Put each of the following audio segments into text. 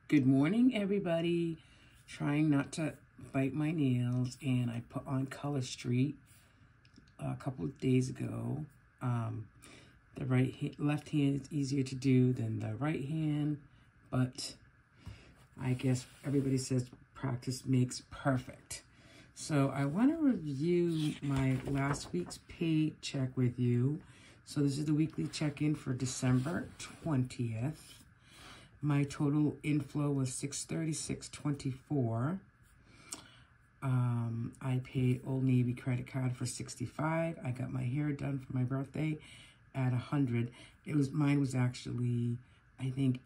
Good morning, everybody. Trying not to bite my nails, and I put on Color Street a couple of days ago. The left hand is easier to do than the right hand, but I guess everybody says practice makes perfect. So I want to review my last week's paycheck with you. So this is the weekly check-in for December 20th. My total inflow was $636.24. I paid Old Navy credit card for $65. I got my hair done for my birthday at $100. Mine was actually, I think,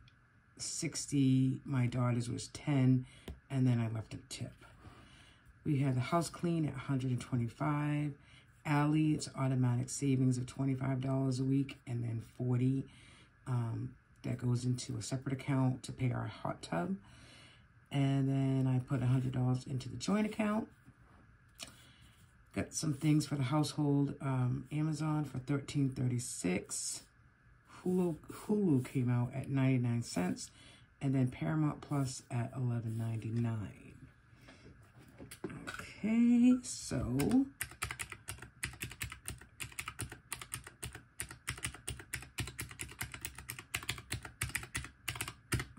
$60. My daughter's was $10, and then I left a tip. We had the house clean at $125. Allie, it's automatic savings of $25 a week, and then $40. That goes into a separate account to pay our hot tub. And then I put $100 into the joint account. Got some things for the household. Amazon for $13.36. Hulu came out at 99 cents. And then Paramount Plus at $11.99. Okay, so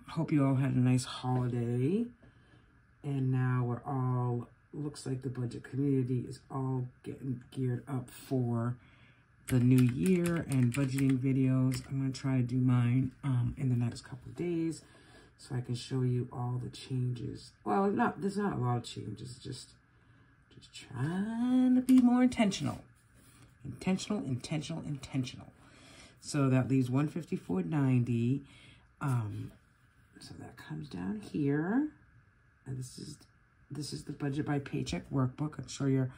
hope you all had a nice holiday. And now we're all, looks like the budget community is all getting geared up for the new year and budgeting videos. I'm going to try to do mine in the next couple of days so I can show you all the changes. Well, there's not a lot of changes, just trying to be more intentional. Intentional. So that leaves $154.90. So that comes down here, and this is the Budget by Paycheck workbook. I'm sure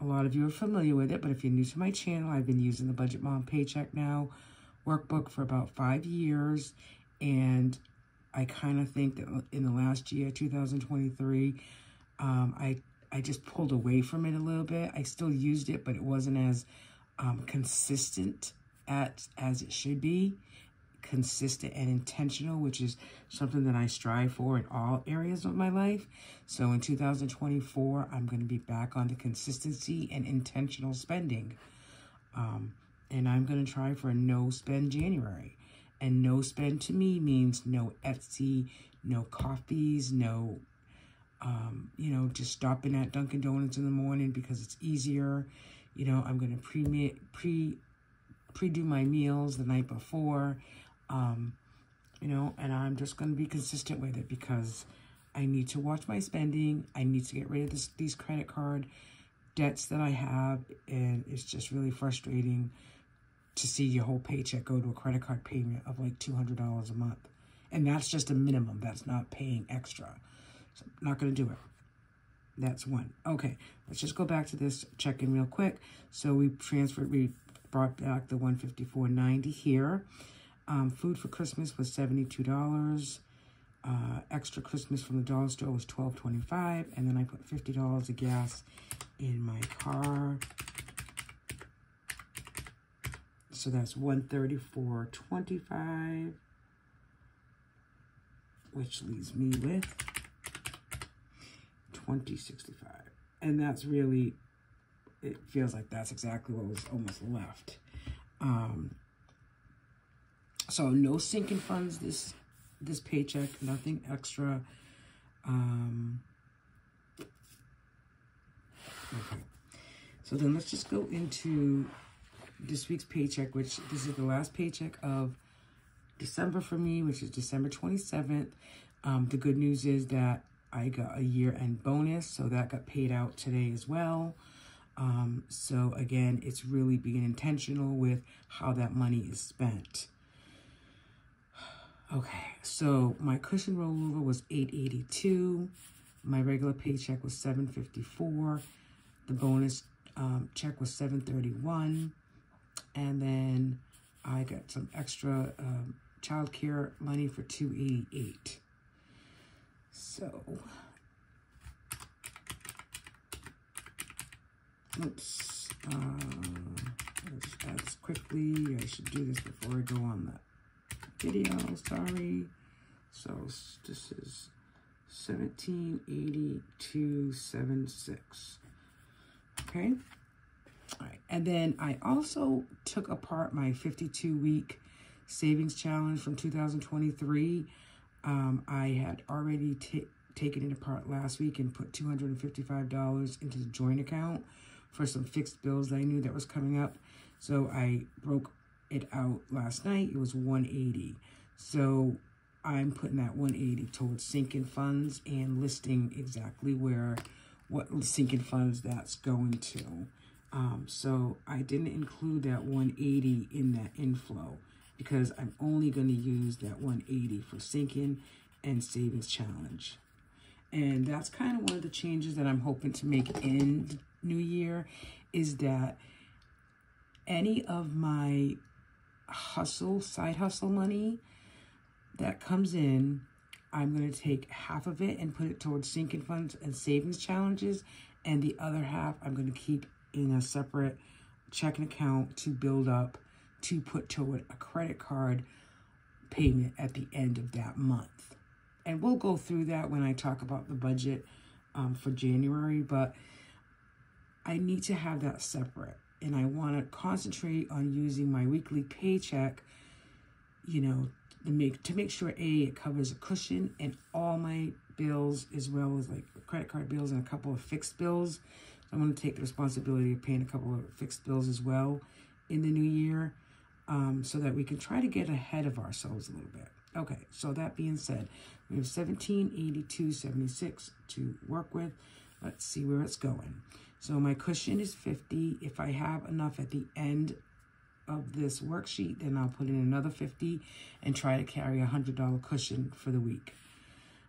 a lot of you are familiar with it, but if you're new to my channel, I've been using the Budget Mom Paycheck Now workbook for about 5 years, and I kind of think that in the last year, 2023, I just pulled away from it a little bit. I still used it, but it wasn't as consistent as it should be. Consistent and intentional, which is something that I strive for in all areas of my life. So in 2024, I'm going to be back on the consistency and intentional spending. And I'm going to try for a no spend January. And no spend to me means no Etsy, no coffees, no, just stopping at Dunkin' Donuts in the morning because it's easier. I'm going to pre-do my meals the night before. And I'm just going to be consistent with it because I need to watch my spending. I need to get rid of these credit card debts that I have. And it's just really frustrating to see your whole paycheck go to a credit card payment of like $200 a month. And that's just a minimum. That's not paying extra. So I'm not going to do it. That's one. Okay, let's just go back to this check-in real quick. So we brought back the $154.90 here. Food for Christmas was $72. Extra Christmas from the dollar store was $12.25. And then I put $50 of gas in my car. So that's $134.25, which leaves me with $20.65. And that's really, it feels like that's exactly what was almost left. So no sinking funds this paycheck, nothing extra. Okay. So then let's just go into this week's paycheck, which this is the last paycheck of December for me, which is December 27th. The good news is that I got a year-end bonus, so that got paid out today as well. So again, it's really being intentional with how that money is spent. Okay, so my cushion rollover was $882. My regular paycheck was $754. The bonus check was $731. And then I got some extra child care money for $288. So, oops. Let's add this quickly. I should do this before I go on the video. Sorry. So this is 1782.76. Okay. All right. And then I also took apart my 52-week savings challenge from 2023. I had already taken it apart last week and put $255 into the joint account for some fixed bills that I knew that was coming up. So I broke it out last night. It was $180. So I'm putting that $180 towards sinking funds and listing exactly what sinking funds that's going to. So I didn't include that $180 in that inflow because I'm only going to use that $180 for sinking and savings challenge. And that's kind of one of the changes that I'm hoping to make in the new year, is that any of my side hustle money that comes in, I'm going to take half of it and put it towards sinking funds and savings challenges, and the other half I'm going to keep in a separate checking account to build up to put toward a credit card payment at the end of that month. And we'll go through that when I talk about the budget for January, but I need to have that separate. And I want to concentrate on using my weekly paycheck, you know, to make sure, it covers a cushion and all my bills, as well as like credit card bills and a couple of fixed bills. So I'm going to take the responsibility of paying a couple of fixed bills as well in the new year, so that we can try to get ahead of ourselves a little bit. Okay, so that being said, we have 1782.76 to work with. Let's see where it's going. So my cushion is 50. If I have enough at the end of this worksheet, then I'll put in another 50 and try to carry a $100 cushion for the week.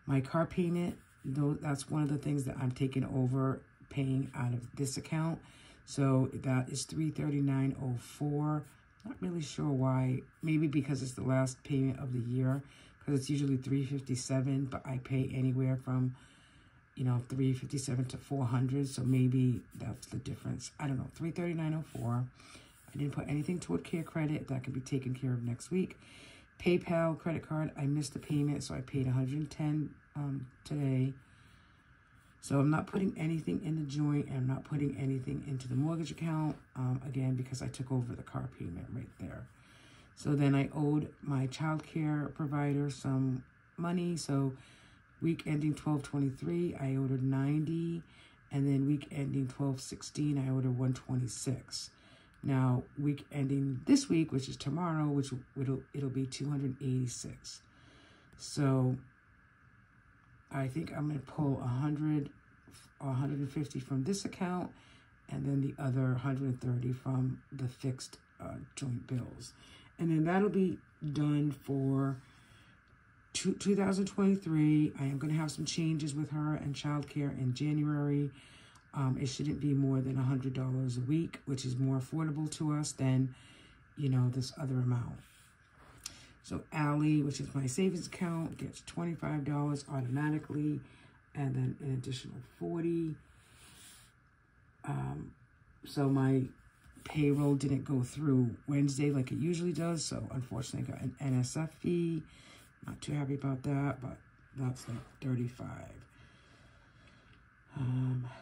My car payment, that's one of the things that I'm taking over paying out of this account. So that is $339.04. Not really sure why. Maybe because it's the last payment of the year, because it's usually $357, but I pay anywhere from, you know, $357 to $400. So maybe that's the difference. I don't know. $339.04. I didn't put anything toward care credit. That can be taken care of next week. PayPal credit card, I missed the payment, so I paid $110 today. So I'm not putting anything in the joint, and I'm not putting anything into the mortgage account, again, because I took over the car payment right there. So then I owed my child care provider some money. So week ending 12/23, I owed her $90, and then week ending 12/16, I owed her $126. Now, week ending this week, which is tomorrow, it'll be $286. So I think I'm going to pull 100 or 150 from this account, and then the other 130 from the fixed joint bills. And then that'll be done for 2023. I am going to have some changes with her and childcare in January. It shouldn't be more than $100 a week, which is more affordable to us than, you know, this other amount. So Allie, which is my savings account, gets $25 automatically, and then an additional $40. So my payroll didn't go through Wednesday like it usually does, so unfortunately I got an NSF fee. Not too happy about that, but that's like $35.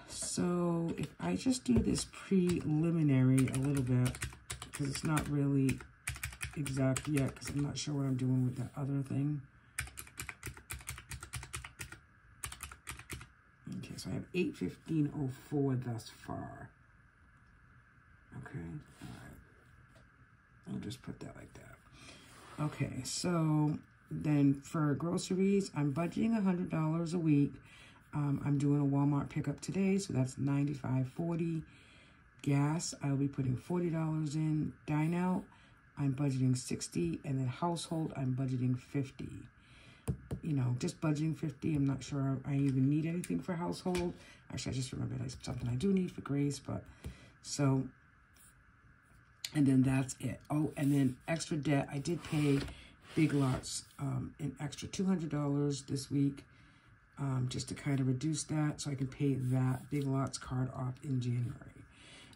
So if I just do this preliminary a little bit, because it's not really exact yet, because I'm not sure what I'm doing with that other thing. Okay, so I have 815.04 thus far. Okay, all right. I'll just put that like that. Okay, so then for groceries, I'm budgeting $100 a week. I'm doing a Walmart pickup today, so that's $95.40. Gas, I'll be putting $40 in. Dine out, I'm budgeting $60, and then household, I'm budgeting $50. You know, just budgeting $50. I'm not sure I even need anything for household. Actually, I just remembered that's something I do need for Grace, but so, and then that's it. Oh, and then extra debt, I did pay Big Lots an extra $200 this week, just to kind of reduce that, so I can pay that Big Lots card off in January.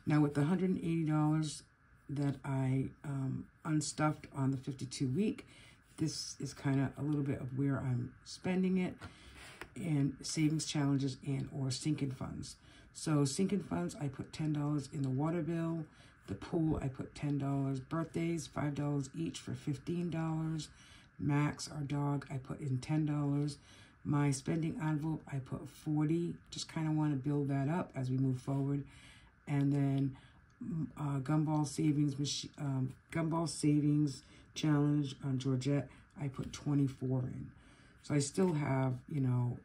Now with the $180 that I unstuffed on the 52 week, this is kind of a little bit of where I'm spending it, and savings challenges and or sinking funds. So sinking funds, I put $10 in the water bill. The pool, I put $10. Birthdays, $5 each for $15. Max, our dog, I put in $10. My spending envelope, I put $40. Just kind of want to build that up as we move forward. And then Gumball Savings Challenge on Georgette, I put 24 in. So I still have, you know,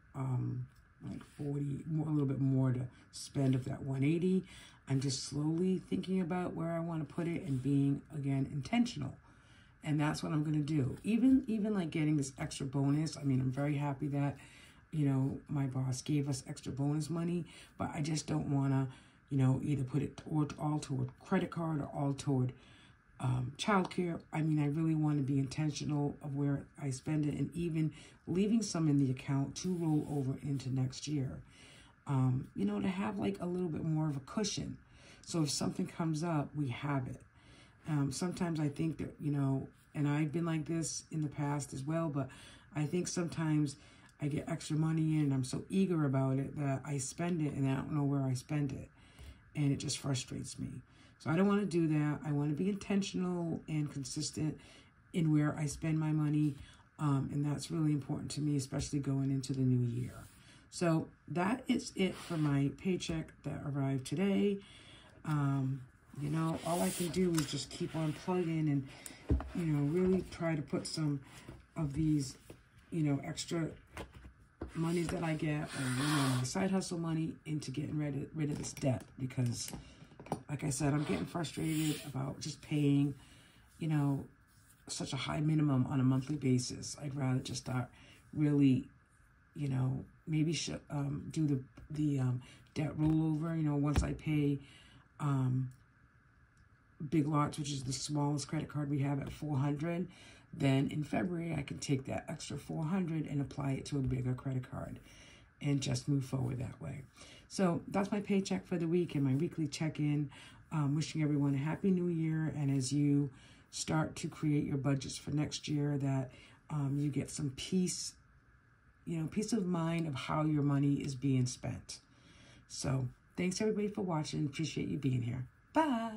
like 40, a little bit more to spend of that 180. I'm just slowly thinking about where I want to put it and being, again, intentional. And that's what I'm going to do. Even like getting this extra bonus. I mean, I'm very happy that, you know, my boss gave us extra bonus money, but I just don't want to, you know, either put it all toward credit card or all toward childcare. I mean, I really want to be intentional of where I spend it, and even leaving some in the account to roll over into next year. You know, to have like a little bit more of a cushion. So if something comes up, we have it. Sometimes I think that, you know, and I've been like this in the past as well, but I think sometimes I get extra money in and I'm so eager about it that I spend it and I don't know where I spend it. And it just frustrates me. So I don't want to do that. I want to be intentional and consistent in where I spend my money. And that's really important to me, especially going into the new year. So that is it for my paycheck that arrived today. You know, all I can do is just keep on plugging and, you know, really try to put some of these, you know, extra monies that I get, or, you know, my side hustle money into getting rid of this debt. Because, like I said, I'm getting frustrated about just paying, you know, such a high minimum on a monthly basis. I'd rather just start really, you know, maybe do the debt rollover. You know, once I pay Big Lots, which is the smallest credit card we have, at $400, then in February I can take that extra $400 and apply it to a bigger credit card and just move forward that way. So that's my paycheck for the week and my weekly check-in. Wishing everyone a happy new year, and as you start to create your budgets for next year, that you get some peace, you know, peace of mind of how your money is being spent. So thanks everybody for watching. Appreciate you being here. Bye.